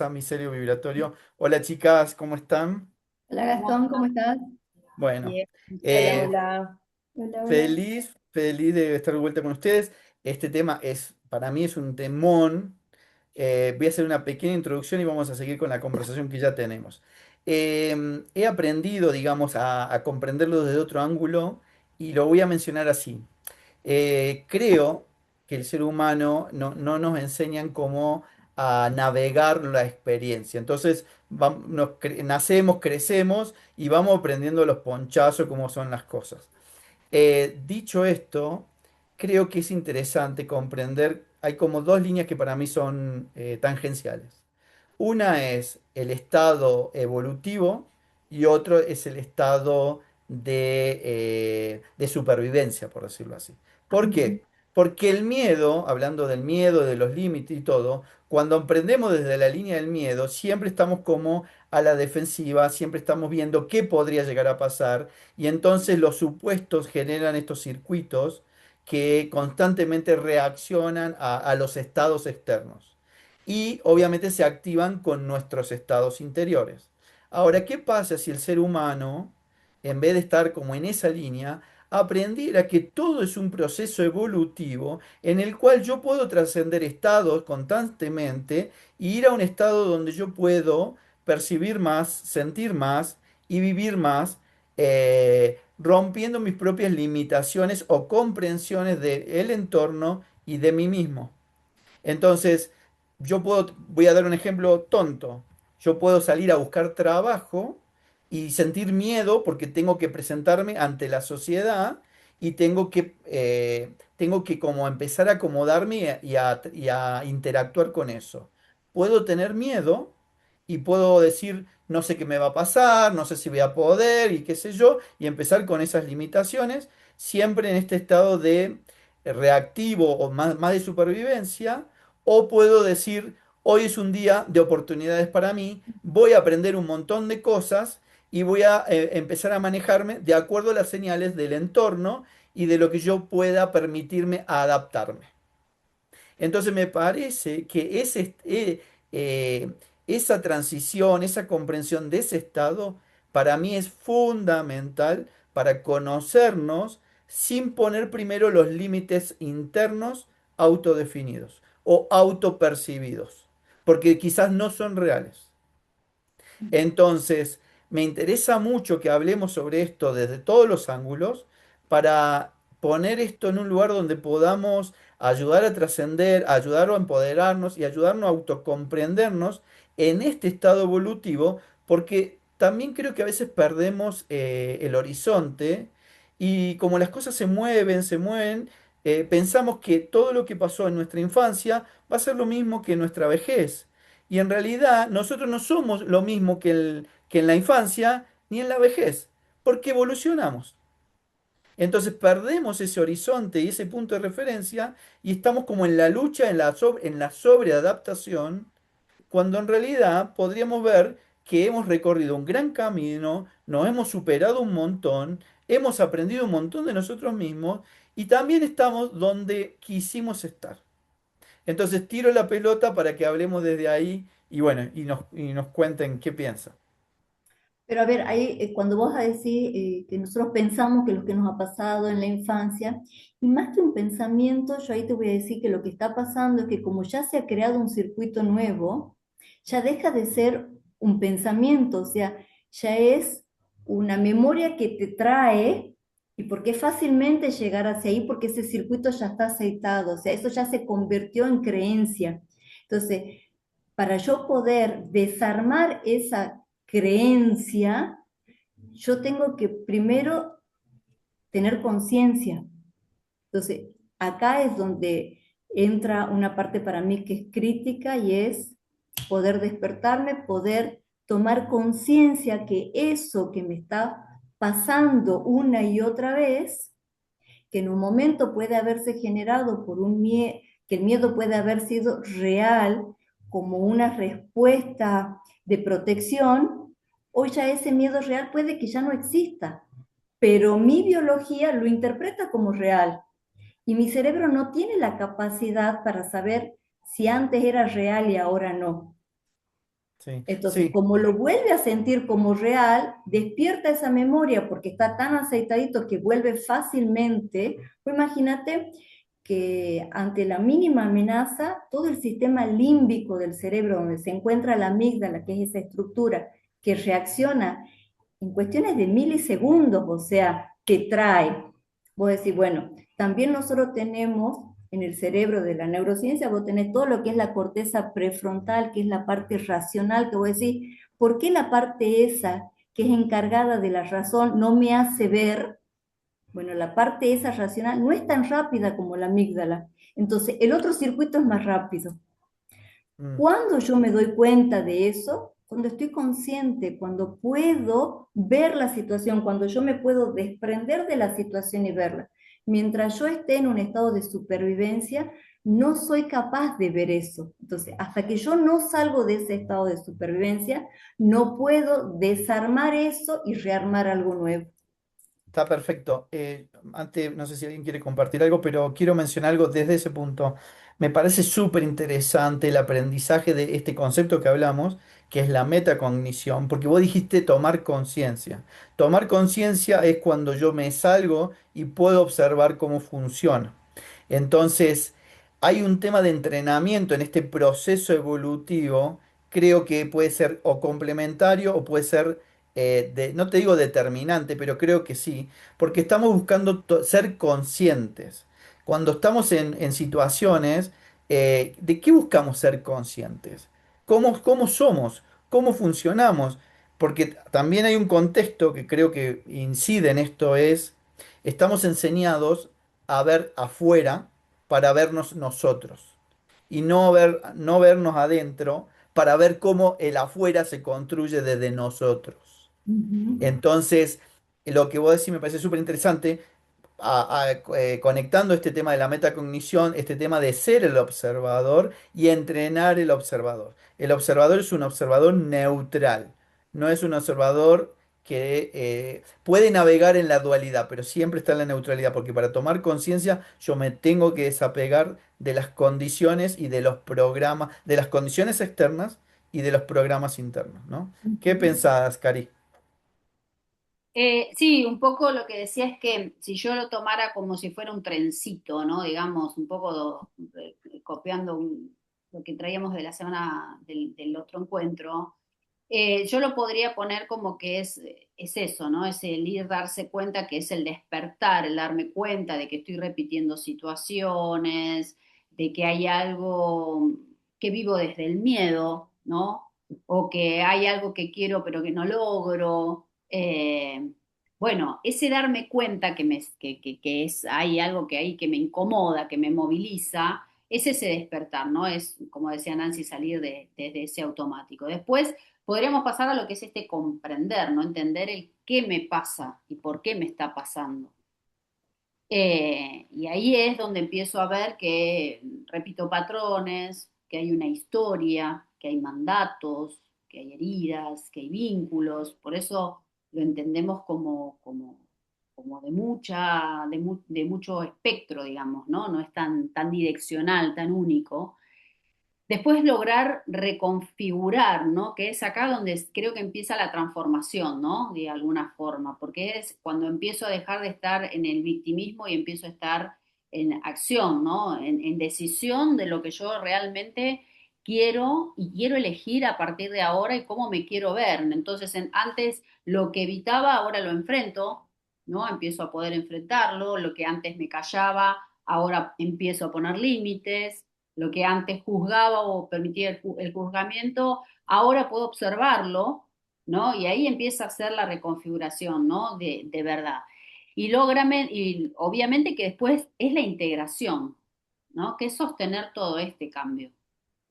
a Micelio Vibratorio. Hola chicas, ¿cómo están? Hola ¿Cómo Gastón, ¿cómo estás? estás? Bueno, Bien. Hola, eh, hola. Hola, hola. feliz de estar de vuelta con ustedes. Este tema para mí es un temón. Voy a hacer una pequeña introducción y vamos a seguir con la conversación que ya tenemos. He aprendido, digamos, a comprenderlo desde otro ángulo y lo voy a mencionar así. Creo que el ser humano no nos enseñan cómo a navegar la experiencia. Entonces, nacemos, crecemos y vamos aprendiendo los ponchazos, cómo son las cosas. Dicho esto, creo que es interesante comprender, hay como dos líneas que para mí son tangenciales. Una es el estado evolutivo y otro es el estado de supervivencia, por decirlo así. ¿Por Ujú. qué? Porque el miedo, hablando del miedo, de los límites y todo, cuando emprendemos desde la línea del miedo, siempre estamos como a la defensiva, siempre estamos viendo qué podría llegar a pasar y entonces los supuestos generan estos circuitos que constantemente reaccionan a los estados externos y obviamente se activan con nuestros estados interiores. Ahora, ¿qué pasa si el ser humano, en vez de estar como en esa línea, aprendiera que todo es un proceso evolutivo en el cual yo puedo trascender estados constantemente e ir a un estado donde yo puedo percibir más, sentir más y vivir más, rompiendo mis propias limitaciones o comprensiones del entorno y de mí mismo? Entonces, voy a dar un ejemplo tonto. Yo puedo salir a buscar trabajo y sentir miedo porque tengo que presentarme ante la sociedad y tengo que como empezar a acomodarme y a interactuar con eso. Puedo tener miedo y puedo decir, no sé qué me va a pasar, no sé si voy a poder y qué sé yo, y empezar con esas limitaciones, siempre en este estado de reactivo o más de supervivencia, o puedo decir, hoy es un día de oportunidades para mí, voy a aprender un montón de cosas y voy a empezar a manejarme de acuerdo a las señales del entorno y de lo que yo pueda permitirme adaptarme. Entonces me parece que esa transición, esa comprensión de ese estado, para mí es fundamental para conocernos sin poner primero los límites internos autodefinidos o autopercibidos, porque quizás no son reales. Entonces, me interesa mucho que hablemos sobre esto desde todos los ángulos para poner esto en un lugar donde podamos ayudar a trascender, ayudar a empoderarnos y ayudarnos a autocomprendernos en este estado evolutivo, porque también creo que a veces perdemos el horizonte y como las cosas se mueven, pensamos que todo lo que pasó en nuestra infancia va a ser lo mismo que en nuestra vejez. Y en realidad nosotros no somos lo mismo que en la infancia ni en la vejez, porque evolucionamos. Entonces perdemos ese horizonte y ese punto de referencia y estamos como en la lucha, en la sobreadaptación, cuando en realidad podríamos ver que hemos recorrido un gran camino, nos hemos superado un montón, hemos aprendido un montón de nosotros mismos y también estamos donde quisimos estar. Entonces tiro la pelota para que hablemos desde ahí y bueno, y nos cuenten qué piensan. Pero a ver, ahí cuando vos decís que nosotros pensamos que lo que nos ha pasado en la infancia, y más que un pensamiento, yo ahí te voy a decir que lo que está pasando es que como ya se ha creado un circuito nuevo, ya deja de ser un pensamiento, o sea, ya es una memoria que te trae, y porque fácilmente llegar hacia ahí, porque ese circuito ya está aceitado, o sea, eso ya se convirtió en creencia. Entonces, para yo poder desarmar esa creencia, yo tengo que primero tener conciencia. Entonces, acá es donde entra una parte para mí que es crítica y es poder despertarme, poder tomar conciencia que eso que me está pasando una y otra vez, que en un momento puede haberse generado por un miedo, que el miedo puede haber sido real como una respuesta de protección, hoy ya ese miedo real puede que ya no exista, pero mi biología lo interpreta como real y mi cerebro no tiene la capacidad para saber si antes era real y ahora no. sí, Entonces, sí. como lo vuelve a sentir como real, despierta esa memoria porque está tan aceitadito que vuelve fácilmente. Pues imagínate que ante la mínima amenaza, todo el sistema límbico del cerebro, donde se encuentra la amígdala, que es esa estructura que reacciona en cuestiones de milisegundos, o sea, que trae. Vos decís, bueno, también nosotros tenemos en el cerebro de la neurociencia, vos tenés todo lo que es la corteza prefrontal, que es la parte racional, que vos decís, ¿por qué la parte esa que es encargada de la razón no me hace ver? Bueno, la parte esa racional no es tan rápida como la amígdala. Entonces, el otro circuito es más rápido. Mm. Cuando yo me doy cuenta de eso, cuando estoy consciente, cuando puedo ver la situación, cuando yo me puedo desprender de la situación y verla. Mientras yo esté en un estado de supervivencia, no soy capaz de ver eso. Entonces, hasta que yo no salgo de ese estado de supervivencia, no puedo desarmar eso y rearmar algo nuevo. Está perfecto. Antes, no sé si alguien quiere compartir algo, pero quiero mencionar algo desde ese punto. Me parece súper interesante el aprendizaje de este concepto que hablamos, que es la metacognición, porque vos dijiste tomar conciencia. Tomar conciencia es cuando yo me salgo y puedo observar cómo funciona. Entonces, hay un tema de entrenamiento en este proceso evolutivo, creo que puede ser o complementario o puede ser, no te digo determinante, pero creo que sí, porque estamos buscando ser conscientes. Cuando estamos en situaciones, ¿de qué buscamos ser conscientes? ¿Cómo somos? ¿Cómo funcionamos? Porque también hay un contexto que creo que incide en esto, estamos enseñados a ver afuera para vernos nosotros y no vernos adentro para ver cómo el afuera se construye desde nosotros. Ujú, Entonces, lo que vos decís me parece súper interesante, conectando este tema de la metacognición, este tema de ser el observador y entrenar el observador. El observador es un observador neutral, no es un observador que puede navegar en la dualidad, pero siempre está en la neutralidad, porque para tomar conciencia yo me tengo que desapegar de las condiciones y de los programas, de las condiciones externas y de los programas internos, ¿no? ¿Qué ujú, pensás, Cari? Sí, un poco lo que decía es que si yo lo tomara como si fuera un trencito, ¿no? Digamos, un poco copiando lo que traíamos de la semana del otro encuentro, yo lo podría poner como que es eso, ¿no? Es el ir darse cuenta que es el despertar, el darme cuenta de que estoy repitiendo situaciones, de que hay algo que vivo desde el miedo, ¿no? O que hay algo que quiero pero que no logro. Bueno, ese darme cuenta que hay algo que hay que me incomoda, que me moviliza, es ese despertar, ¿no? Es, como decía Nancy, salir de ese automático. Después podríamos pasar a lo que es este comprender, ¿no? Entender el qué me pasa y por qué me está pasando. Y ahí es donde empiezo a ver que repito patrones, que hay una historia, que hay mandatos, que hay heridas, que hay vínculos. Por eso lo entendemos como de mucho espectro, digamos, ¿no? No es tan direccional, tan único. Después lograr reconfigurar, ¿no? Que es acá donde creo que empieza la transformación, ¿no? De alguna forma, porque es cuando empiezo a dejar de estar en el victimismo y empiezo a estar en acción, ¿no? En decisión de lo que yo realmente quiero y quiero elegir a partir de ahora y cómo me quiero ver. Entonces, antes lo que evitaba, ahora lo enfrento, ¿no? Empiezo a poder enfrentarlo, lo que antes me callaba, ahora empiezo a poner límites, lo que antes juzgaba o permitía el juzgamiento, ahora puedo observarlo, ¿no? Y ahí empieza a ser la reconfiguración, ¿no? De verdad. Y obviamente que después es la integración, ¿no? Que es sostener todo este cambio.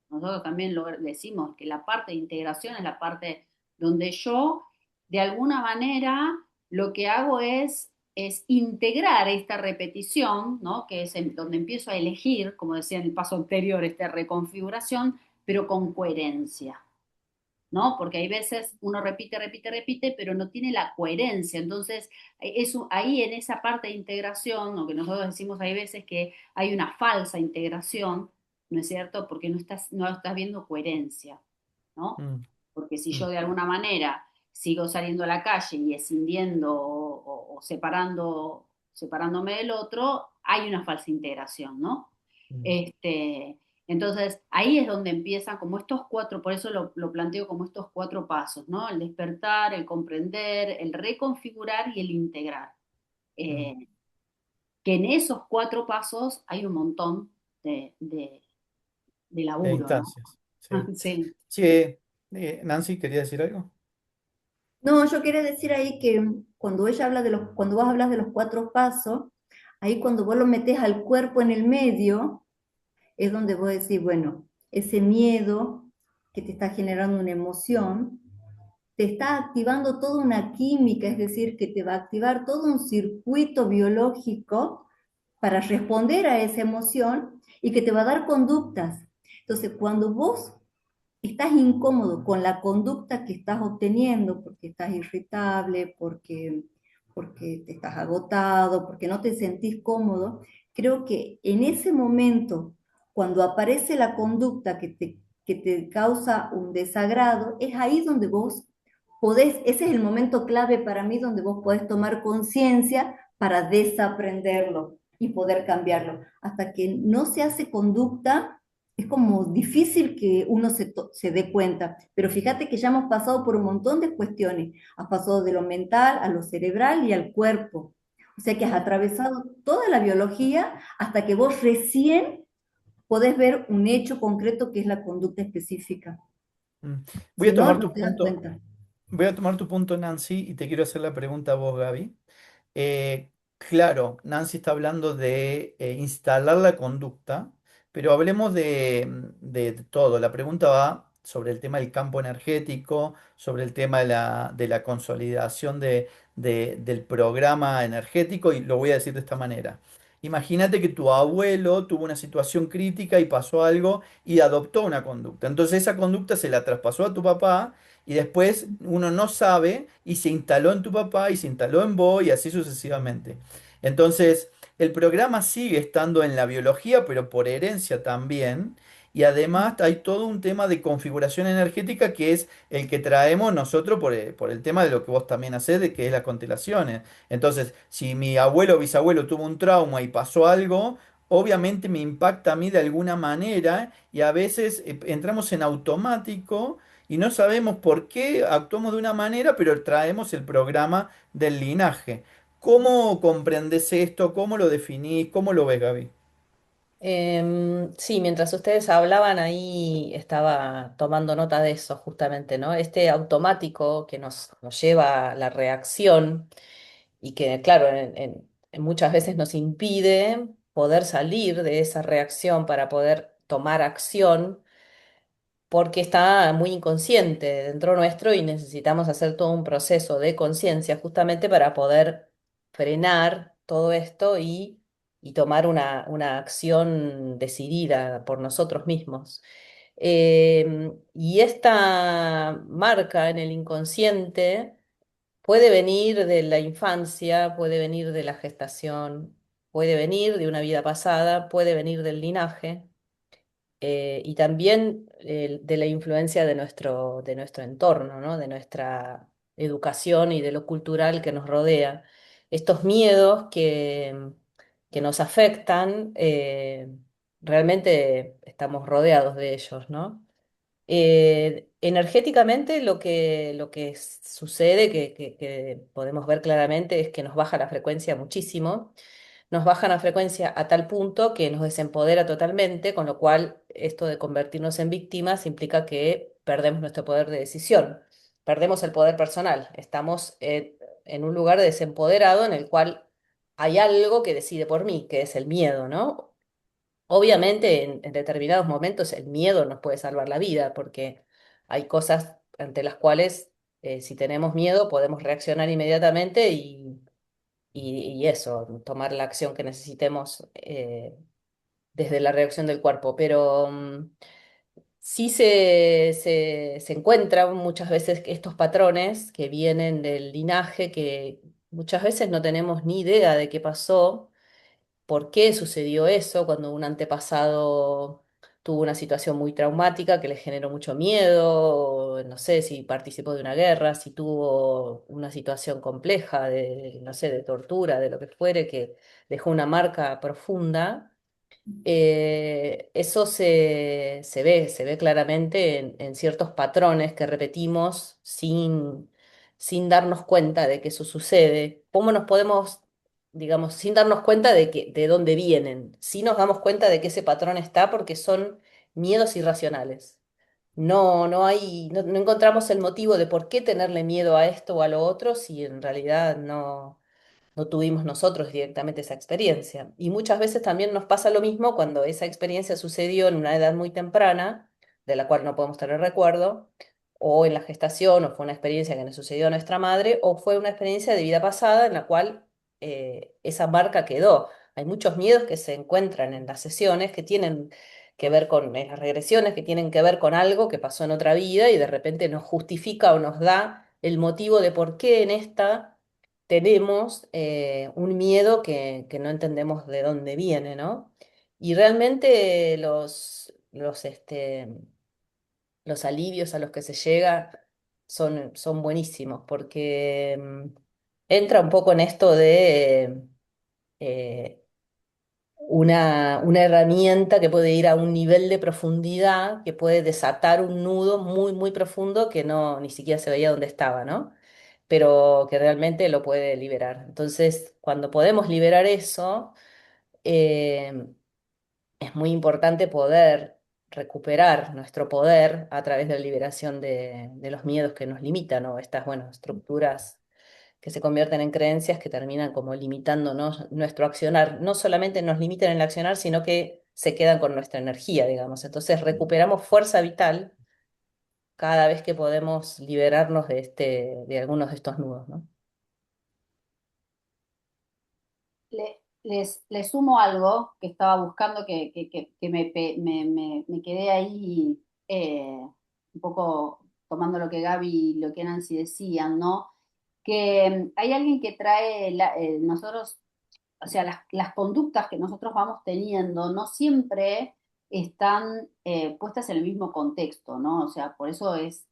Nosotros también lo decimos que la parte de integración es la parte donde yo, de alguna manera, lo que hago es integrar esta repetición, ¿no? Que es donde empiezo a elegir, como decía en el paso anterior, esta reconfiguración, pero con coherencia, ¿no? Porque hay veces uno repite, repite, repite, pero no tiene la coherencia. Entonces, ahí en esa parte de integración, o que nosotros decimos hay veces que hay una falsa integración, ¿no es cierto? Porque no estás viendo coherencia, ¿no? porque si yo mm, de alguna manera sigo saliendo a la calle y escindiendo o separándome del otro, hay una falsa integración, ¿no? mm. Este, entonces, ahí es donde empiezan como estos cuatro, por eso lo planteo como estos cuatro pasos, ¿no? El despertar, el comprender, el reconfigurar y el integrar. Mm. Eh, que en esos cuatro pasos hay un montón de De laburo, ¿no? instancias. Sí. Sí. Che, Nancy, ¿quería decir algo? No, yo quería decir ahí que cuando ella habla de cuando vos hablas de los cuatro pasos, ahí cuando vos lo metés al cuerpo en el medio, es donde vos decís, bueno, ese miedo que te está generando una emoción, te está activando toda una química, es decir, que te va a activar todo un circuito biológico para responder a esa emoción y que te va a dar conductas. Entonces, cuando vos estás incómodo con la conducta que estás obteniendo, porque estás irritable, porque te estás agotado, porque no te sentís cómodo, creo que en ese momento, cuando aparece la conducta que te causa un desagrado, es ahí donde vos podés, ese es el momento clave para mí donde vos podés tomar conciencia para desaprenderlo y poder cambiarlo. Hasta que no se hace conducta, es como difícil que uno se dé cuenta, pero fíjate que ya hemos pasado por un montón de cuestiones. Has pasado de lo mental a lo cerebral y al cuerpo. O sea que has atravesado toda la biología hasta que vos recién podés ver un hecho concreto que es la conducta específica. Mm. Voy Si a no, tomar no tu te das punto. cuenta. Voy a tomar tu punto, Nancy, y te quiero hacer la pregunta a vos, Gaby. Claro, Nancy está hablando de instalar la conducta, pero hablemos de todo. La pregunta va sobre el tema del campo energético, sobre el tema de la consolidación del programa energético, y lo voy a decir de esta manera. Imagínate que tu abuelo tuvo una situación crítica y pasó algo y adoptó una conducta. Entonces esa conducta se la traspasó a tu papá y después uno no sabe y se instaló en tu papá y se instaló en vos y así sucesivamente. Entonces, el programa sigue estando en la biología, pero por herencia también. Y además hay todo un tema de configuración energética que es el que traemos nosotros por el tema de lo que vos también hacés, de que es las constelaciones. Entonces, si mi abuelo o bisabuelo tuvo un trauma y pasó algo, obviamente me impacta a mí de alguna manera y a veces entramos en automático y no sabemos por qué actuamos de una manera, pero traemos el programa del linaje. ¿Cómo comprendes esto? ¿Cómo lo definís? ¿Cómo lo ves, Gaby? Sí, mientras ustedes hablaban ahí estaba tomando nota de eso justamente, ¿no? Este automático que nos lleva a la reacción y que, claro, en muchas veces nos impide poder salir de esa reacción para poder tomar acción porque está muy inconsciente dentro nuestro y necesitamos hacer todo un proceso de conciencia justamente para poder frenar todo esto y tomar una acción decidida por nosotros mismos. Y esta marca en el inconsciente puede venir de la infancia, puede venir de la gestación, puede venir de una vida pasada, puede venir del linaje y también de la influencia de nuestro entorno, ¿no? De nuestra educación y de lo cultural que nos rodea. Estos miedos que nos afectan, realmente estamos rodeados de ellos, ¿no? Energéticamente lo que sucede, que podemos ver claramente, es que nos baja la frecuencia muchísimo, nos baja la frecuencia a tal punto que nos desempodera totalmente, con lo cual esto de convertirnos en víctimas implica que perdemos nuestro poder de decisión, perdemos el poder personal, estamos en un lugar desempoderado en el cual hay algo que decide por mí, que es el miedo, ¿no? Obviamente, en determinados momentos el miedo nos puede salvar la vida, porque hay cosas ante las cuales, si tenemos miedo, podemos reaccionar inmediatamente y eso, tomar la acción que necesitemos desde la reacción del cuerpo. Pero sí se encuentran muchas veces estos patrones que vienen del linaje, que muchas veces no tenemos ni idea de qué pasó por qué sucedió eso cuando un antepasado tuvo una situación muy traumática que le generó mucho miedo, no sé si participó de una guerra, si tuvo una situación compleja de, no sé, de tortura, de lo que fuere, que dejó una marca profunda. Eso se ve claramente en ciertos patrones que repetimos sin darnos cuenta de que eso sucede. ¿Cómo nos podemos, digamos, sin darnos cuenta de dónde vienen? Sí nos damos cuenta de que ese patrón está porque son miedos irracionales. No encontramos el motivo de por qué tenerle miedo a esto o a lo otro si en realidad no tuvimos nosotros directamente esa experiencia. Y muchas veces también nos pasa lo mismo cuando esa experiencia sucedió en una edad muy temprana, de la cual no podemos tener recuerdo, o en la gestación, o fue una experiencia que nos sucedió a nuestra madre, o fue una experiencia de vida pasada en la cual esa marca quedó. Hay muchos miedos que se encuentran en las sesiones que tienen que ver con en las regresiones, que tienen que ver con algo que pasó en otra vida y de repente nos justifica o nos da el motivo de por qué en esta tenemos un miedo que no entendemos de dónde viene, ¿no? Y realmente los alivios a los que se llega son buenísimos, porque entra un poco en esto de una herramienta que puede ir a un nivel de profundidad, que puede desatar un nudo muy, muy profundo que no ni siquiera se veía dónde estaba, ¿no? Pero que realmente lo puede liberar. Entonces, cuando podemos liberar eso, eh, es muy importante poder recuperar nuestro poder a través de la liberación de los miedos que nos limitan o estas, bueno, estructuras que se convierten en creencias que terminan como limitándonos nuestro accionar. No solamente nos limitan el accionar, sino que se quedan con nuestra energía, digamos. Entonces recuperamos fuerza vital cada vez que podemos liberarnos de algunos de estos nudos, ¿no? Les sumo algo que estaba buscando que me quedé ahí un poco tomando lo que Gaby y lo que Nancy decían, ¿no? Que hay alguien que trae, nosotros, o sea, las conductas que nosotros vamos teniendo no siempre están puestas en el mismo contexto, ¿no? O sea, por eso es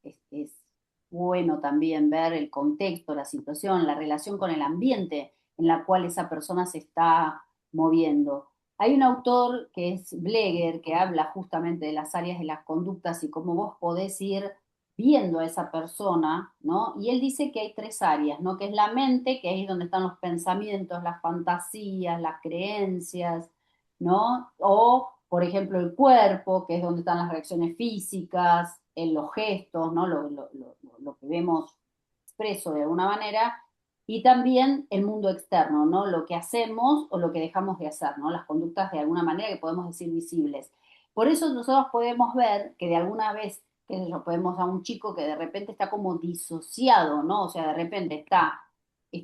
bueno también ver el contexto, la situación, la relación con el ambiente en la cual esa persona se está moviendo. Hay un autor que es Bleger, que habla justamente de las áreas de las conductas y cómo vos podés ir viendo a esa persona, ¿no? Y él dice que hay tres áreas, ¿no? Que es la mente, que ahí es donde están los pensamientos, las fantasías, las creencias, ¿no? O, por ejemplo, el cuerpo, que es donde están las reacciones físicas, en los gestos, ¿no? Lo que vemos expreso de alguna manera, y también el mundo externo, ¿no? Lo que hacemos o lo que dejamos de hacer, ¿no? Las conductas de alguna manera que podemos decir visibles. Por eso nosotros podemos ver que de alguna vez, qué sé yo, podemos a un chico que de repente está como disociado, ¿no? O sea, de repente está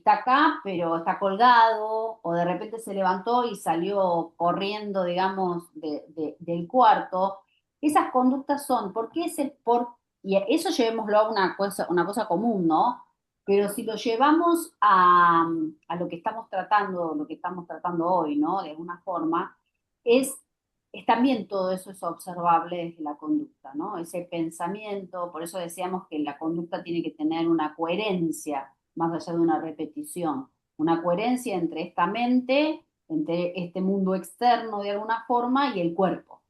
acá, pero está colgado, o de repente se levantó y salió corriendo, digamos, del cuarto. Esas conductas son, ¿por qué y eso llevémoslo a una cosa común, ¿no? Pero si lo llevamos a lo que estamos tratando hoy, ¿no? De alguna forma, es, es también todo eso es observable desde la conducta, ¿no? Ese pensamiento, por eso decíamos que la conducta tiene que tener una coherencia más allá de una repetición, una coherencia entre esta mente, entre este mundo externo de alguna forma y el cuerpo,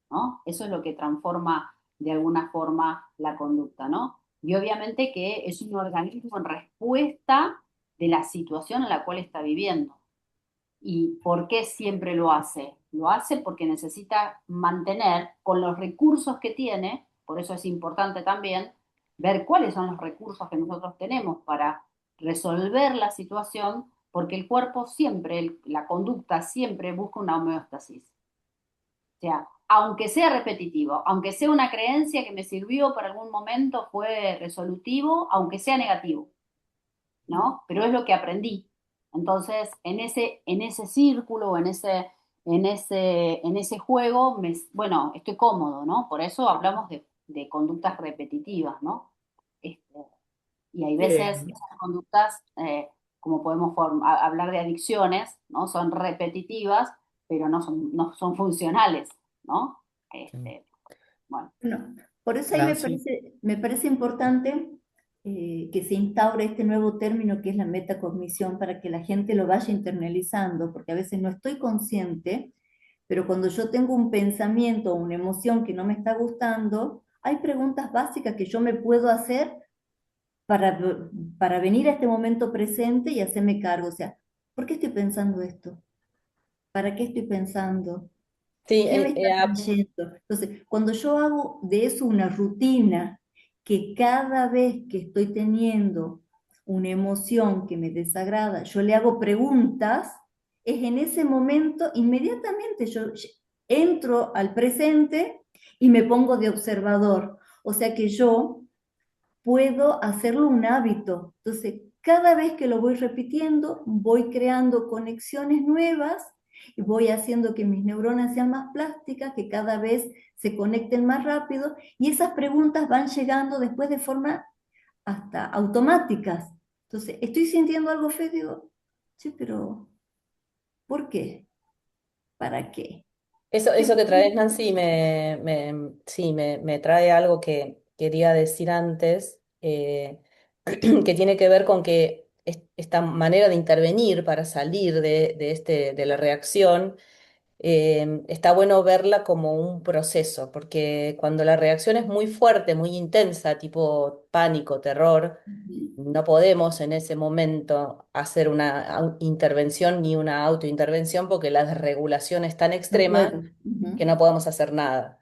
¿no? Eso es lo que transforma de alguna forma la conducta, ¿no? Y obviamente que es un organismo en respuesta de la situación en la cual está viviendo. ¿Y por qué siempre lo hace? Lo hace porque necesita mantener con los recursos que tiene, por eso es importante también ver cuáles son los recursos que nosotros tenemos para resolver la situación, porque el cuerpo siempre, la conducta siempre busca una homeostasis. O sea, aunque sea repetitivo, aunque sea una creencia que me sirvió por algún momento, fue resolutivo, aunque sea negativo, ¿no? Pero es lo que aprendí. Entonces, en ese círculo, en ese juego, bueno, estoy cómodo, ¿no? Por eso hablamos de conductas repetitivas, ¿no? Este, y hay veces Bien. esas conductas, como podemos hablar de adicciones, ¿no? Son repetitivas, pero no son funcionales, ¿no? Sí. Este, bueno, Bueno, por eso ahí Nancy, me parece importante que se instaure este nuevo término que es la metacognición para que la gente lo vaya internalizando, porque a veces no estoy consciente, pero cuando yo tengo un pensamiento o una emoción que no me está gustando, hay preguntas básicas que yo me puedo hacer para, para venir a este momento presente y hacerme cargo. O sea, ¿por qué estoy pensando esto? ¿Para qué estoy pensando? Sí, ¿Qué me está trayendo? Entonces, cuando yo hago de eso una rutina, que cada vez que estoy teniendo una emoción que me desagrada, yo le hago preguntas, es en ese momento, inmediatamente yo entro al presente y me pongo de observador. O sea que yo puedo hacerlo un hábito. Entonces, cada vez que lo voy repitiendo, voy creando conexiones nuevas y voy haciendo que mis neuronas sean más plásticas, que cada vez se conecten más rápido y esas preguntas van llegando después de forma hasta automáticas. Entonces, estoy sintiendo algo feo, digo, sí, pero ¿por qué? ¿Para qué? ¿Qué? eso que traes, Nancy, sí, me trae algo que quería decir antes, que tiene que ver con que esta manera de intervenir para salir de la reacción, está bueno verla como un proceso, porque cuando la reacción es muy fuerte, muy intensa, tipo pánico, terror, no podemos en ese momento hacer una intervención ni una autointervención porque la desregulación es tan No extrema puedo. que Ujú. no podemos hacer nada.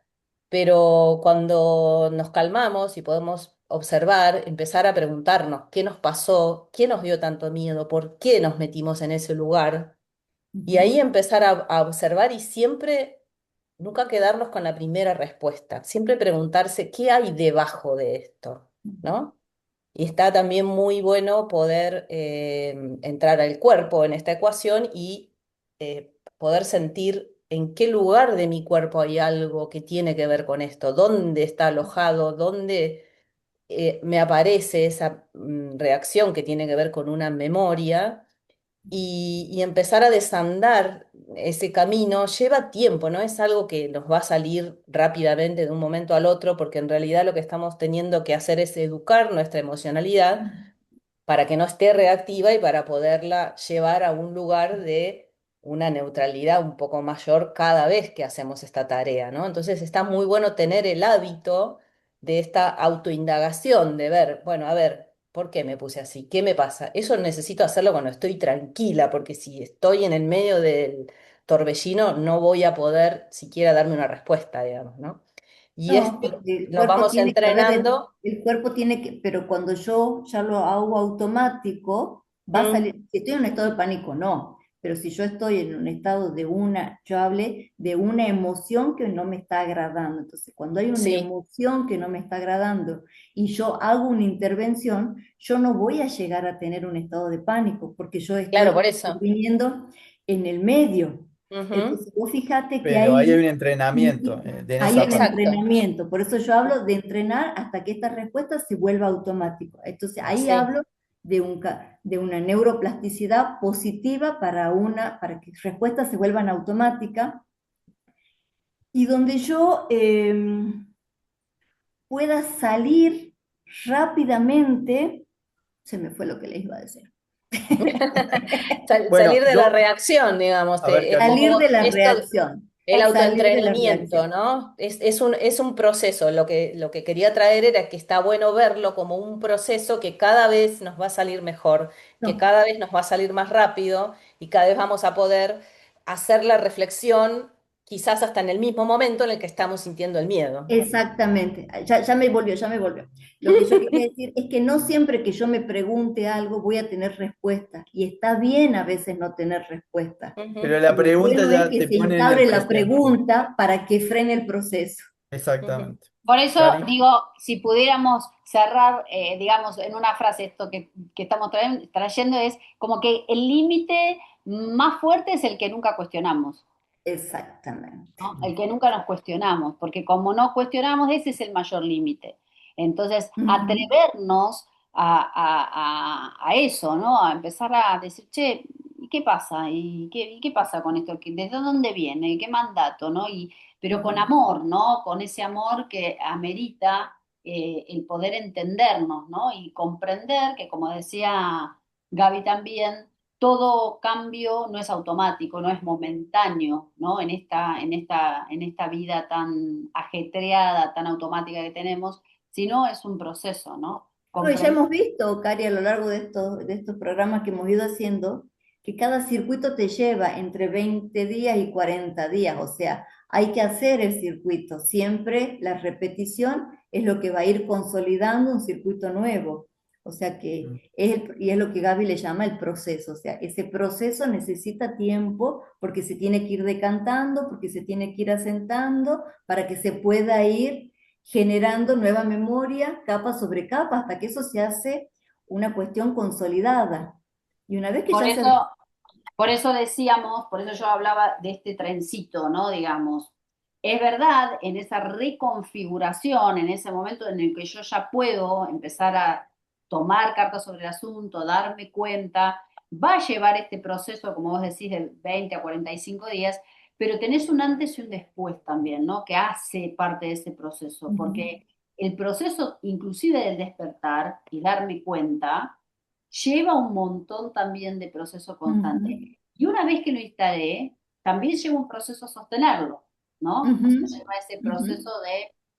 Pero cuando nos calmamos y podemos observar, empezar a preguntarnos qué nos pasó, qué nos dio tanto miedo, por qué nos metimos en ese lugar, y ahí Ujú. empezar a observar y siempre, nunca quedarnos con la primera respuesta, siempre preguntarse qué hay debajo de esto, ¿no? Y está también muy bueno poder entrar al cuerpo en esta ecuación y poder sentir en qué lugar de mi cuerpo hay algo que tiene que ver con esto, dónde está alojado, dónde me aparece esa reacción que tiene que ver con una memoria y empezar a desandar ese camino lleva tiempo, no es algo que nos va a salir rápidamente de un momento al otro, porque en realidad lo que estamos teniendo que hacer es educar nuestra emocionalidad para que no esté reactiva y para poderla llevar a un lugar de una neutralidad un poco mayor cada vez que hacemos esta tarea, ¿no? Entonces está muy bueno tener el hábito de esta autoindagación, de ver, bueno, a ver, ¿por qué me puse así? ¿Qué me pasa? Eso necesito hacerlo cuando estoy tranquila, porque si estoy en el medio del torbellino no voy a poder siquiera darme una respuesta, digamos, ¿no? Y No, esto porque el lo cuerpo vamos tiene que, a ver, entrenando. el cuerpo tiene que, pero cuando yo ya lo hago automático, va a Mm, salir, si estoy en un estado de pánico, no, pero si yo estoy en un estado de una, yo hablé de una emoción que no me está agradando, entonces cuando hay una sí, emoción que no me está agradando y yo hago una intervención, yo no voy a llegar a tener un estado de pánico, porque yo claro, estoy por eso. viniendo en el medio. Ujú. Entonces, vos fíjate que pero ahí hay un ahí entrenamiento en hay esa un parte. Exacto. entrenamiento, por eso yo hablo de entrenar hasta que esta respuesta se vuelva automática. Entonces ahí Sí. hablo de, de una neuroplasticidad positiva para que respuestas se vuelvan automáticas y donde yo pueda salir rápidamente, se me fue lo que les iba a decir. Bueno, Salir de la yo, reacción, digamos, a ver, es Cari, Salir como de la esto, reacción, el salir de la autoentrenamiento, reacción. ¿no? Es un proceso. Lo que quería traer era que está bueno verlo como un proceso que cada vez nos va a salir mejor, que No, cada vez nos va a salir más rápido y cada vez vamos a poder hacer la reflexión, quizás hasta en el mismo momento en el que estamos sintiendo el miedo. exactamente, ya me volvió, ya me volvió. Lo que yo quería decir es que no siempre que yo me pregunte algo voy a tener respuesta y está bien a veces no tener respuesta. Ujú, pero la Lo pregunta bueno es ya que te se pone en el instaure la presente. pregunta para que frene el proceso. ujú. Exactamente. por eso Cari, digo, si pudiéramos cerrar, digamos, en una frase esto que estamos trayendo es como que el límite más fuerte es el que nunca cuestionamos, Exactamente. ¿no? El que nunca nos cuestionamos, porque como no cuestionamos, ese es el mayor límite. Entonces, Ujú. atrevernos a eso, ¿no? A empezar a decir, che, ¿y qué pasa? ¿Y qué pasa con esto? ¿Desde dónde viene? ¿Qué mandato? ¿No? Pero con amor, ¿no? Con ese amor que amerita el poder entendernos, ¿no? Y comprender que, como decía Gaby también, todo cambio no es automático, no es momentáneo, ¿no? En esta vida tan ajetreada, tan automática que tenemos, sino es un proceso, ¿no? No, y ya Comprender. hemos visto, Cari, a lo largo de estos programas que hemos ido haciendo, que cada circuito te lleva entre 20 días y 40 días, o sea, hay que hacer el circuito. Siempre la repetición es lo que va a ir consolidando un circuito nuevo. O sea Mm. que y es lo que Gaby le llama el proceso. O sea, ese proceso necesita tiempo porque se tiene que ir decantando, porque se tiene que ir asentando para que se pueda ir generando nueva memoria, capa sobre capa, hasta que eso se hace una cuestión consolidada. Y una vez que Por ya se... eso, por eso decíamos, por eso yo hablaba de este trencito, ¿no? Digamos, es verdad, en esa reconfiguración, en ese momento en el que yo ya puedo empezar a tomar cartas sobre el asunto, darme cuenta, va a llevar este proceso, como vos decís, de 20 a 45 días, pero tenés un antes y un después también, ¿no? Que hace parte de ese proceso, Ujú, porque el proceso inclusive del despertar y darme cuenta lleva un montón también de proceso ujú, constante. Y una vez que lo instalé, también lleva un proceso sostenerlo, ¿no? O ujú, sea, lleva ese ujú, proceso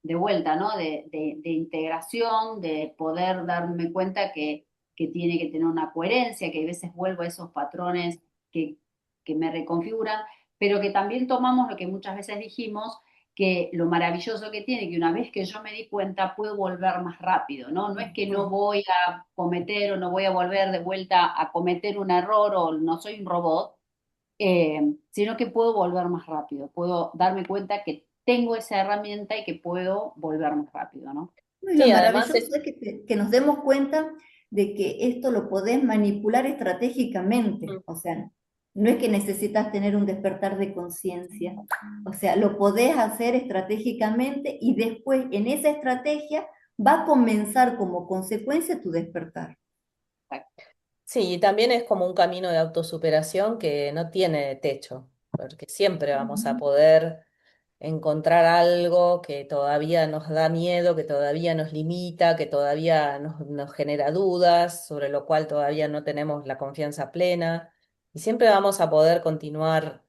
de vuelta, ¿no? De integración, de poder darme cuenta que tiene que tener una coherencia, que a veces vuelvo a esos patrones que, que me reconfiguran, pero que también tomamos lo que muchas veces dijimos, que lo maravilloso que tiene, que una vez que yo me di cuenta, puedo volver más rápido, ¿no? No es que no voy a cometer o no voy a volver de vuelta a cometer un error o no soy un robot, sino que puedo volver más rápido, puedo darme cuenta que tengo esa herramienta y que puedo volver más rápido, ¿no? y lo Sí, además maravilloso es que, que nos demos cuenta de que esto lo podés manipular estratégicamente. O sea, no es que necesitas tener un despertar de conciencia. O sea, lo podés hacer estratégicamente y después en esa estrategia va a comenzar como consecuencia tu despertar. sí, y también es como un camino de autosuperación que no tiene techo, porque siempre vamos a Ujú, poder encontrar algo que todavía nos da miedo, que todavía nos limita, que todavía nos genera dudas, sobre lo cual todavía no tenemos la confianza plena, y siempre vamos a poder continuar,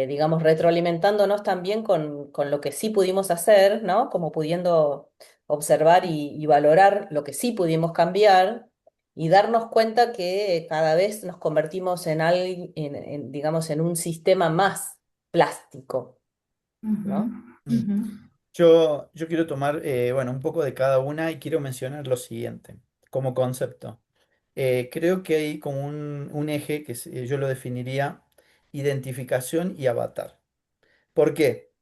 digamos, retroalimentándonos también con lo que sí pudimos hacer, ¿no? Como pudiendo observar y valorar lo que sí pudimos cambiar y darnos cuenta que cada vez nos convertimos digamos, en un sistema más plástico, ujú, ¿no? Mm. ujú, Yo quiero tomar, bueno, un poco de cada una y quiero mencionar lo siguiente como concepto. Creo que hay como un eje que yo lo definiría identificación y avatar. ¿Por qué?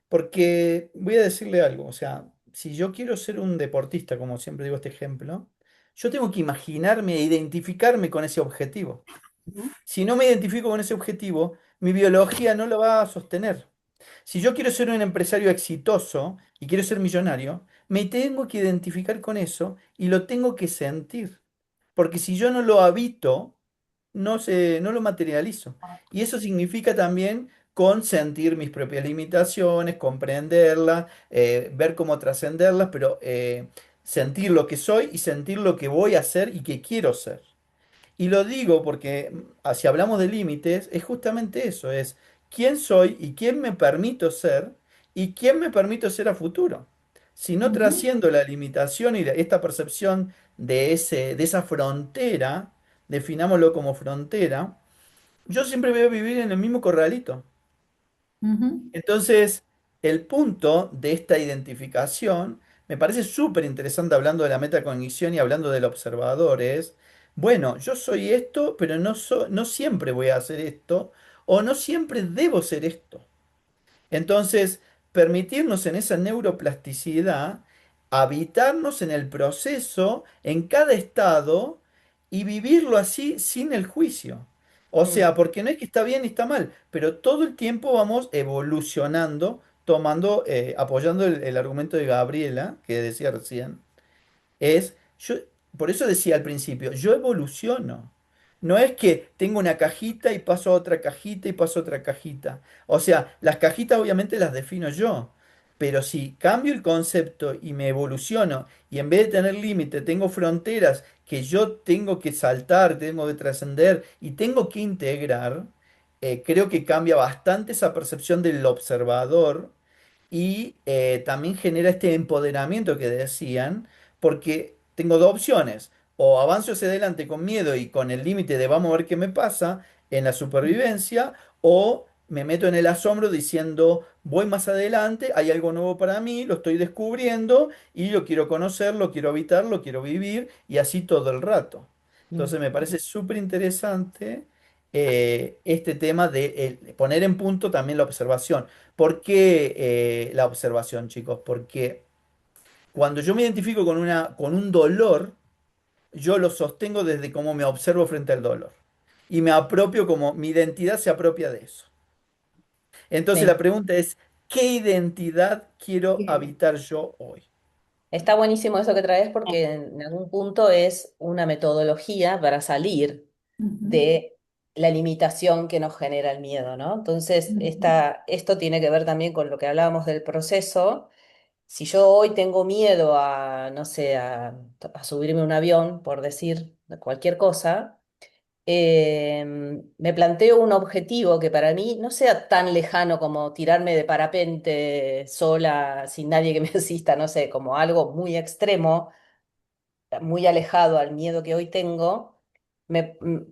Porque voy a decirle algo, o sea, si yo quiero ser un deportista, como siempre digo este ejemplo, yo tengo que imaginarme e identificarme con ese objetivo. Ujú. Si no me identifico con ese objetivo, mi biología no lo va a sostener. Si yo quiero ser un empresario exitoso y quiero ser millonario, me tengo que identificar con eso y lo tengo que sentir. Porque si yo no lo habito, no lo materializo. Y eso significa también consentir mis propias limitaciones, comprenderlas, ver cómo trascenderlas, pero sentir lo que soy y sentir lo que voy a hacer y que quiero ser. Y lo digo porque si hablamos de límites, es justamente eso, es quién soy y quién me permito ser y quién me permito ser a futuro. Si no ujú, trasciendo la limitación y esta percepción de esa frontera, definámoslo como frontera, yo siempre voy a vivir en el mismo corralito. ujú, Entonces, el punto de esta identificación me parece súper interesante hablando de la metacognición y hablando del observador es, bueno, yo soy esto, pero no siempre voy a hacer esto o no siempre debo ser esto. Entonces, permitirnos en esa neuroplasticidad, habitarnos en el proceso, en cada estado, y vivirlo así sin el juicio. O Mm. sea, porque no es que está bien ni está mal, pero todo el tiempo vamos evolucionando, tomando, apoyando el argumento de Gabriela, que decía recién, es, yo, por eso decía al principio, yo evoluciono. No es que tengo una cajita y paso a otra cajita y paso a otra cajita. O sea, las cajitas obviamente las defino yo. Pero si cambio el concepto y me evoluciono y en vez de tener límite tengo fronteras que yo tengo que saltar, tengo que trascender y tengo que integrar, creo que cambia bastante esa percepción del observador y también genera este empoderamiento que decían, porque tengo dos opciones, o avanzo hacia adelante con miedo y con el límite de vamos a ver qué me pasa en la supervivencia, o me meto en el asombro diciendo voy más adelante, hay algo nuevo para mí, lo estoy descubriendo y lo quiero conocer, lo quiero habitar, lo quiero vivir y así todo el rato. Mm. Entonces me parece súper interesante este tema de poner en punto también la observación. ¿Por qué la observación, chicos? Porque cuando yo me identifico con un dolor, yo lo sostengo desde cómo me observo frente al dolor. Y me apropio como mi identidad se apropia de eso. Entonces Sí. la pregunta es, ¿qué identidad quiero Bien. habitar yo hoy? Está buenísimo eso que traes porque en algún punto es una metodología para salir Ujú, de la limitación que nos genera el miedo, ¿no? Entonces, ujú, esto tiene que ver también con lo que hablábamos del proceso. Si yo hoy tengo miedo a, no sé, a subirme a un avión, por decir cualquier cosa, me planteo un objetivo que para mí no sea tan lejano como tirarme de parapente sola, sin nadie que me asista, no sé, como algo muy extremo, muy alejado al miedo que hoy tengo,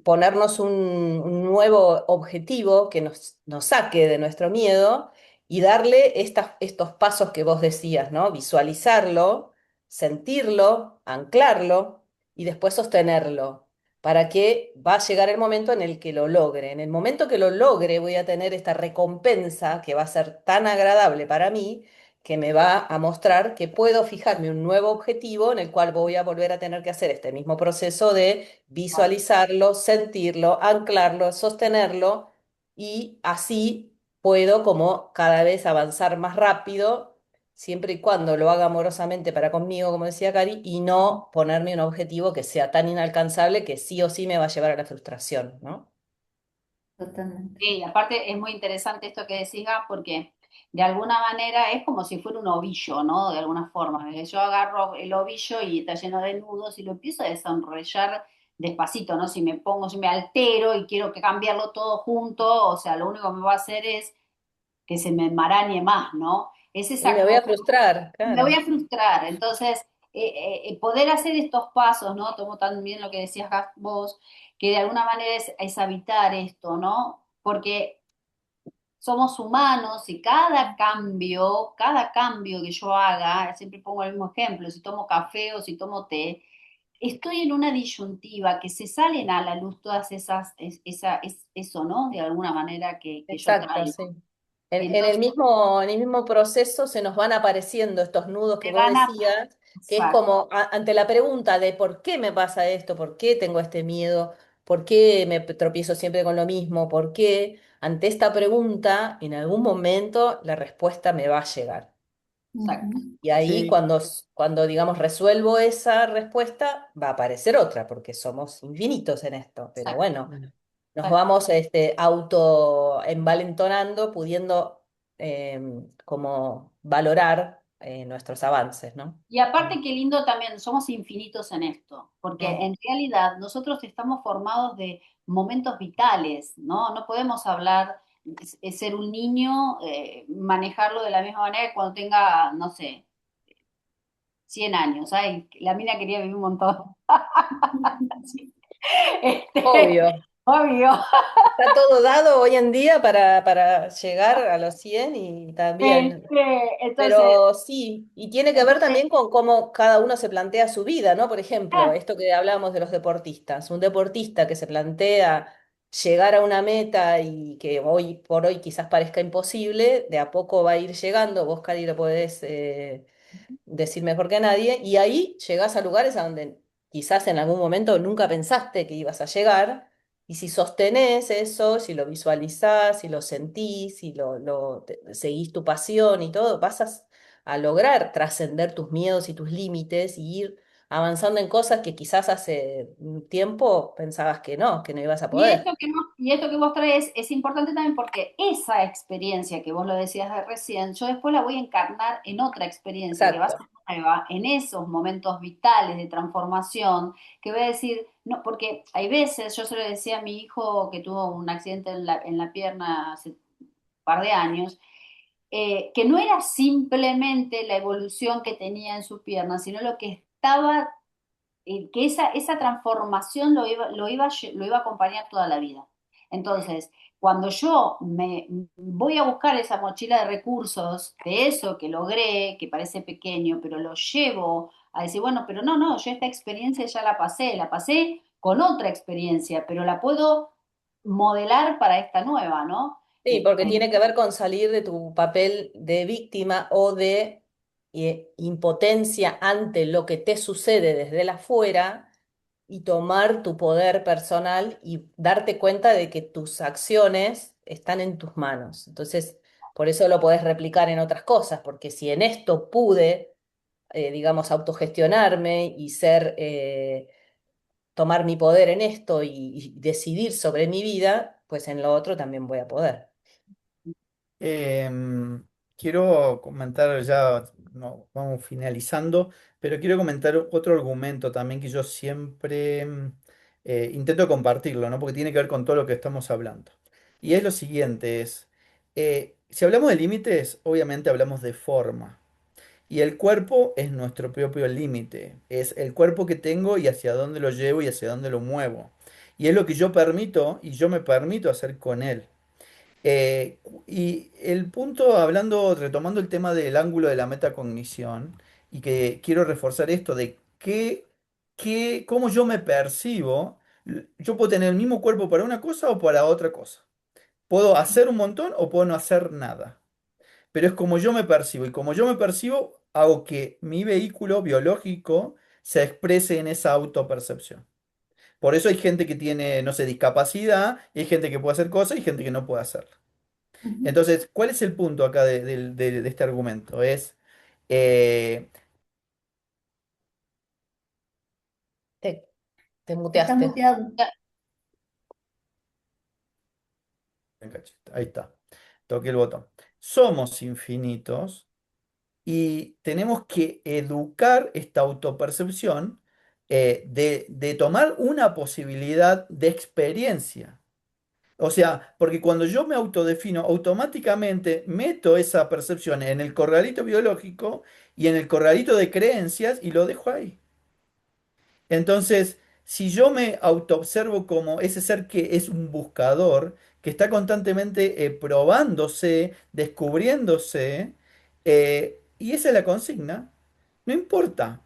ponernos un nuevo objetivo que nos saque de nuestro miedo y darle estos pasos que vos decías, ¿no? Visualizarlo, sentirlo, anclarlo y después sostenerlo, para que va a llegar el momento en el que lo logre. En el momento que lo logre voy a tener esta recompensa que va a ser tan agradable para mí que me va a mostrar que puedo fijarme un nuevo objetivo en el cual voy a volver a tener que hacer este mismo proceso de visualizarlo, sentirlo, anclarlo, sostenerlo y así puedo como cada vez avanzar más rápido, siempre y cuando lo haga amorosamente para conmigo, como decía Cari, y no ponerme un objetivo que sea tan inalcanzable que sí o sí me va a llevar a la frustración, ¿no? totalmente. Sí, aparte es muy interesante esto que decís, Gab, porque de alguna manera es como si fuera un ovillo, ¿no? De alguna forma. Yo agarro el ovillo y está lleno de nudos y lo empiezo a desenrollar despacito, ¿no? Si me pongo, si me altero y quiero que cambiarlo todo junto, o sea, lo único que me va a hacer es que se me enmarañe más, ¿no? Es Y esa me voy cosa, a frustrar, me voy claro. a frustrar. Entonces, poder hacer estos pasos, ¿no? Tomo también lo que decías vos, que de alguna manera es habitar esto, ¿no? Porque somos humanos y cada cambio que yo haga, siempre pongo el mismo ejemplo, si tomo café o si tomo té, estoy en una disyuntiva que se salen a la luz todas eso, ¿no? De alguna manera que yo Exacto, traigo. sí. Entonces, En el mismo proceso se nos van apareciendo estos nudos que te vos van a... decías, que es Exacto, como ante la pregunta de por qué me pasa esto, por qué tengo este miedo, por qué me tropiezo siempre con lo mismo, por qué, ante esta pregunta, en algún momento la respuesta me va a llegar. exacto, Ujú, Y ahí Sí, cuando digamos, resuelvo esa respuesta, va a aparecer otra, porque somos infinitos en esto. Pero exacto, bueno, nos exacto. vamos auto envalentonando, pudiendo como valorar nuestros avances, ¿no? Y aparte, qué lindo también, somos infinitos en esto, porque Mm. en realidad nosotros estamos formados de momentos vitales, ¿no? No podemos hablar, ser un niño, manejarlo de la misma manera que cuando tenga, no sé, 100 años. Ay, la mina quería vivir un montón. Sí. Este, Obvio. obvio. Está todo dado hoy en día para llegar a los 100 y también. Entonces, Pero sí, y tiene que ver entonces, también con cómo cada uno se plantea su vida, ¿no? Por ejemplo, ah, esto que hablábamos de los deportistas, un deportista que se plantea llegar a una meta y que hoy por hoy quizás parezca imposible, de a poco va a ir llegando, vos, Cari, lo podés decir mejor que nadie, y ahí llegás a lugares a donde quizás en algún momento nunca pensaste que ibas a llegar, y si sostenés eso, si lo visualizás, si lo sentís, si seguís tu pasión y todo, a lograr trascender tus miedos y tus límites y ir avanzando en cosas que quizás hace un tiempo pensabas que no ibas a poder. Y esto que vos traes es importante también porque esa experiencia que vos lo decías de recién, yo después la voy a encarnar en otra experiencia que va a ser Exacto. nueva, en esos momentos vitales de transformación, que voy a decir, no, porque hay veces, yo se lo decía a mi hijo que tuvo un accidente en la pierna hace un par de años, que no era simplemente la evolución que tenía en su pierna, sino lo que estaba que esa transformación lo iba a acompañar toda la vida. Entonces, cuando yo me voy a buscar esa mochila de recursos, de eso que logré, que parece pequeño, pero lo llevo a decir, bueno, pero no, no, yo esta experiencia ya la pasé con otra experiencia, pero la puedo modelar para esta nueva, ¿no? Sí, porque tiene que ver con salir de tu papel de víctima o de impotencia ante lo que te sucede desde el afuera y tomar tu poder personal y darte cuenta de que tus acciones están en tus manos. Entonces, por eso lo podés replicar en otras cosas, porque si en esto pude, digamos, autogestionarme y tomar mi poder en esto y decidir sobre mi vida, pues en lo otro también voy a poder. Em, quiero comentar ya, no, vamos finalizando, pero quiero comentar otro argumento también que yo siempre intento compartirlo, ¿no? Porque tiene que ver con todo lo que estamos hablando. Y es lo siguiente, si hablamos de límites, obviamente hablamos de forma. Y el cuerpo es nuestro propio límite, es el cuerpo que tengo y hacia dónde lo llevo y hacia dónde lo muevo. Y es lo que yo permito y yo me permito hacer con él. Y el punto, hablando, retomando el tema del ángulo de la metacognición, y que quiero reforzar esto de cómo yo me percibo, yo puedo tener el mismo cuerpo para una cosa o para otra cosa. Puedo hacer un montón o puedo no hacer nada. Pero es como yo me percibo, y como yo me percibo, hago que mi vehículo biológico se exprese en esa autopercepción. Por eso hay gente que tiene, no sé, discapacidad, y hay gente que puede hacer cosas y gente que no puede hacerlo. Ujú. Entonces, ¿cuál es el punto acá de este argumento? Eh, Te, te Está muteaste. muteado. ahí está, toqué el botón. Somos infinitos y tenemos que educar esta autopercepción de tomar una posibilidad de experiencia. O sea, porque cuando yo me autodefino, automáticamente meto esa percepción en el corralito biológico y en el corralito de creencias y lo dejo ahí. Entonces, si yo me autoobservo como ese ser que es un buscador, que está constantemente probándose, descubriéndose, y esa es la consigna, no importa,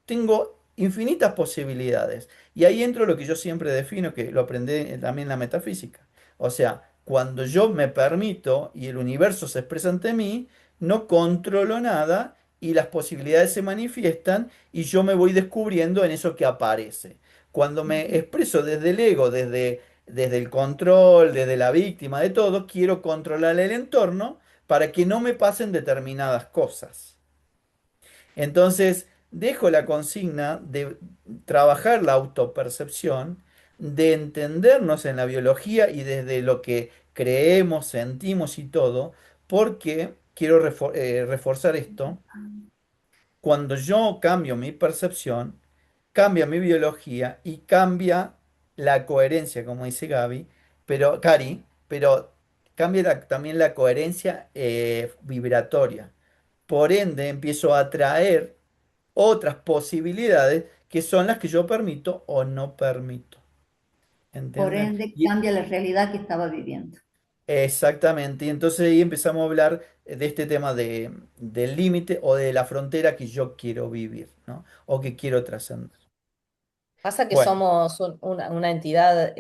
tengo infinitas posibilidades. Y ahí entro lo que yo siempre defino, que lo aprendí también en la metafísica. O sea, cuando yo me permito y el universo se expresa ante mí, no controlo nada y las posibilidades se manifiestan y yo me voy descubriendo en eso que aparece. Cuando me expreso desde el ego, desde el control, desde la víctima, de todo, quiero controlar el entorno para que no me pasen determinadas cosas. Entonces, dejo la consigna de trabajar la autopercepción, de entendernos en la biología y desde lo que creemos, sentimos y todo, porque quiero reforzar esto. Cuando yo cambio mi percepción, cambia mi biología y cambia la coherencia, como dice Gaby, pero Cari, pero cambia también la coherencia vibratoria. Por ende, empiezo a atraer otras posibilidades que son las que yo permito o no permito. Por ¿Entienden? ende, cambia la realidad que estaba viviendo. Exactamente, y entonces ahí empezamos a hablar de este tema del límite o de la frontera que yo quiero vivir, ¿no? O que quiero trascender. Pasa que Bueno, somos una entidad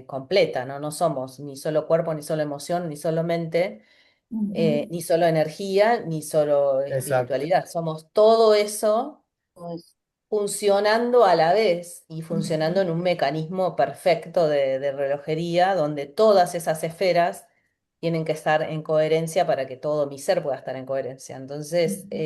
completa, ¿no? No somos ni solo cuerpo, ni solo emoción, ni solo mente, Ujú, ni solo energía, ni solo exacto. espiritualidad. Somos todo eso Pues, funcionando a la vez y funcionando ujú, en un mecanismo perfecto de relojería donde todas esas esferas tienen que estar en coherencia para que todo mi ser pueda estar en coherencia. Entonces, ujú.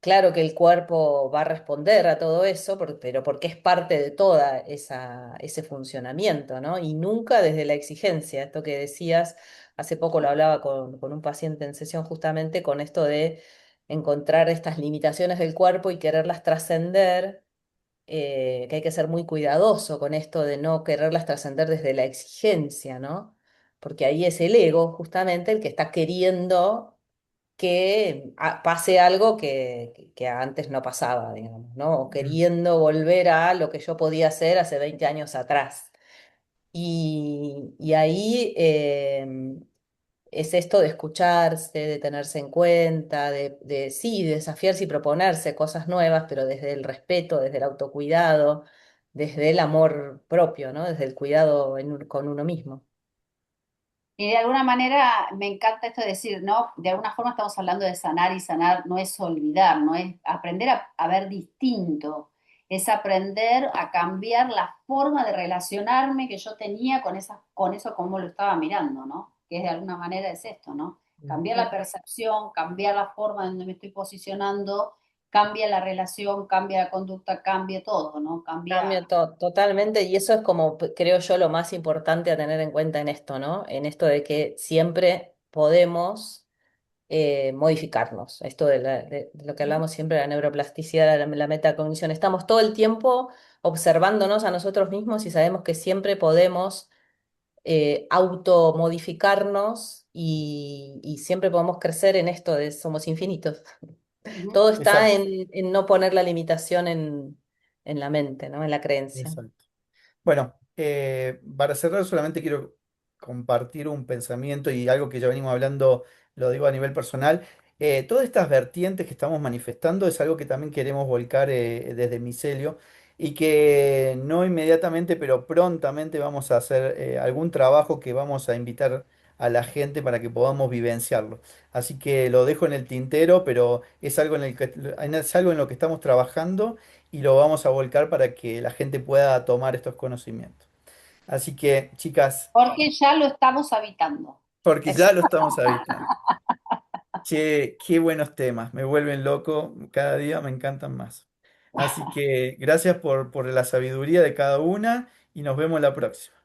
claro que el cuerpo va a responder a todo eso, pero porque es parte de toda ese funcionamiento, ¿no? Y nunca desde la exigencia. Esto que decías, hace poco lo hablaba con un paciente en sesión justamente con esto de encontrar estas limitaciones del cuerpo y quererlas trascender, que hay que ser muy cuidadoso con esto de no quererlas trascender desde la exigencia, ¿no? Porque ahí es el ego justamente el que está queriendo que pase algo que antes no pasaba, digamos, ¿no? O Mm. queriendo volver a lo que yo podía hacer hace 20 años atrás. Y ahí es esto de escucharse, de tenerse en cuenta, sí, desafiarse y proponerse cosas nuevas, pero desde el respeto, desde el autocuidado, desde el amor propio, ¿no? Desde el cuidado con uno mismo. Y de alguna manera me encanta esto de decir, ¿no? De alguna forma estamos hablando de sanar y sanar no es olvidar, no es aprender a ver distinto, es aprender a cambiar la forma de relacionarme que yo tenía con eso como lo estaba mirando, ¿no? Que de alguna manera es esto, ¿no? Cambiar la Ujú. percepción, cambiar la forma en donde me estoy posicionando, cambia la relación, cambia la conducta, cambia todo, ¿no? Cambia Cambia. totalmente y eso es como creo yo lo más importante a tener en cuenta en esto, ¿no? En esto de que siempre podemos modificarnos. Esto de lo que hablamos siempre de la neuroplasticidad, la metacognición. Estamos todo el tiempo observándonos a nosotros mismos y sabemos que siempre podemos automodificarnos y siempre podemos crecer en esto de somos infinitos. Ujú. Todo está Exacto, en no poner la limitación en la mente, ¿no? En la creencia. exacto. Bueno, para cerrar solamente quiero compartir un pensamiento y algo que ya venimos hablando, lo digo a nivel personal. Todas estas vertientes que estamos manifestando es algo que también queremos volcar desde Micelio y que no inmediatamente, pero prontamente vamos a hacer algún trabajo que vamos a invitar a la gente para que podamos vivenciarlo. Así que lo dejo en el tintero, pero es algo es algo en lo que estamos trabajando y lo vamos a volcar para que la gente pueda tomar estos conocimientos. Así que, chicas, Porque ya lo estamos habitando. porque ya Eso. lo estamos habitando. Che, qué buenos temas, me vuelven loco, cada día me encantan más. Así que gracias por la sabiduría de cada una y nos vemos la próxima.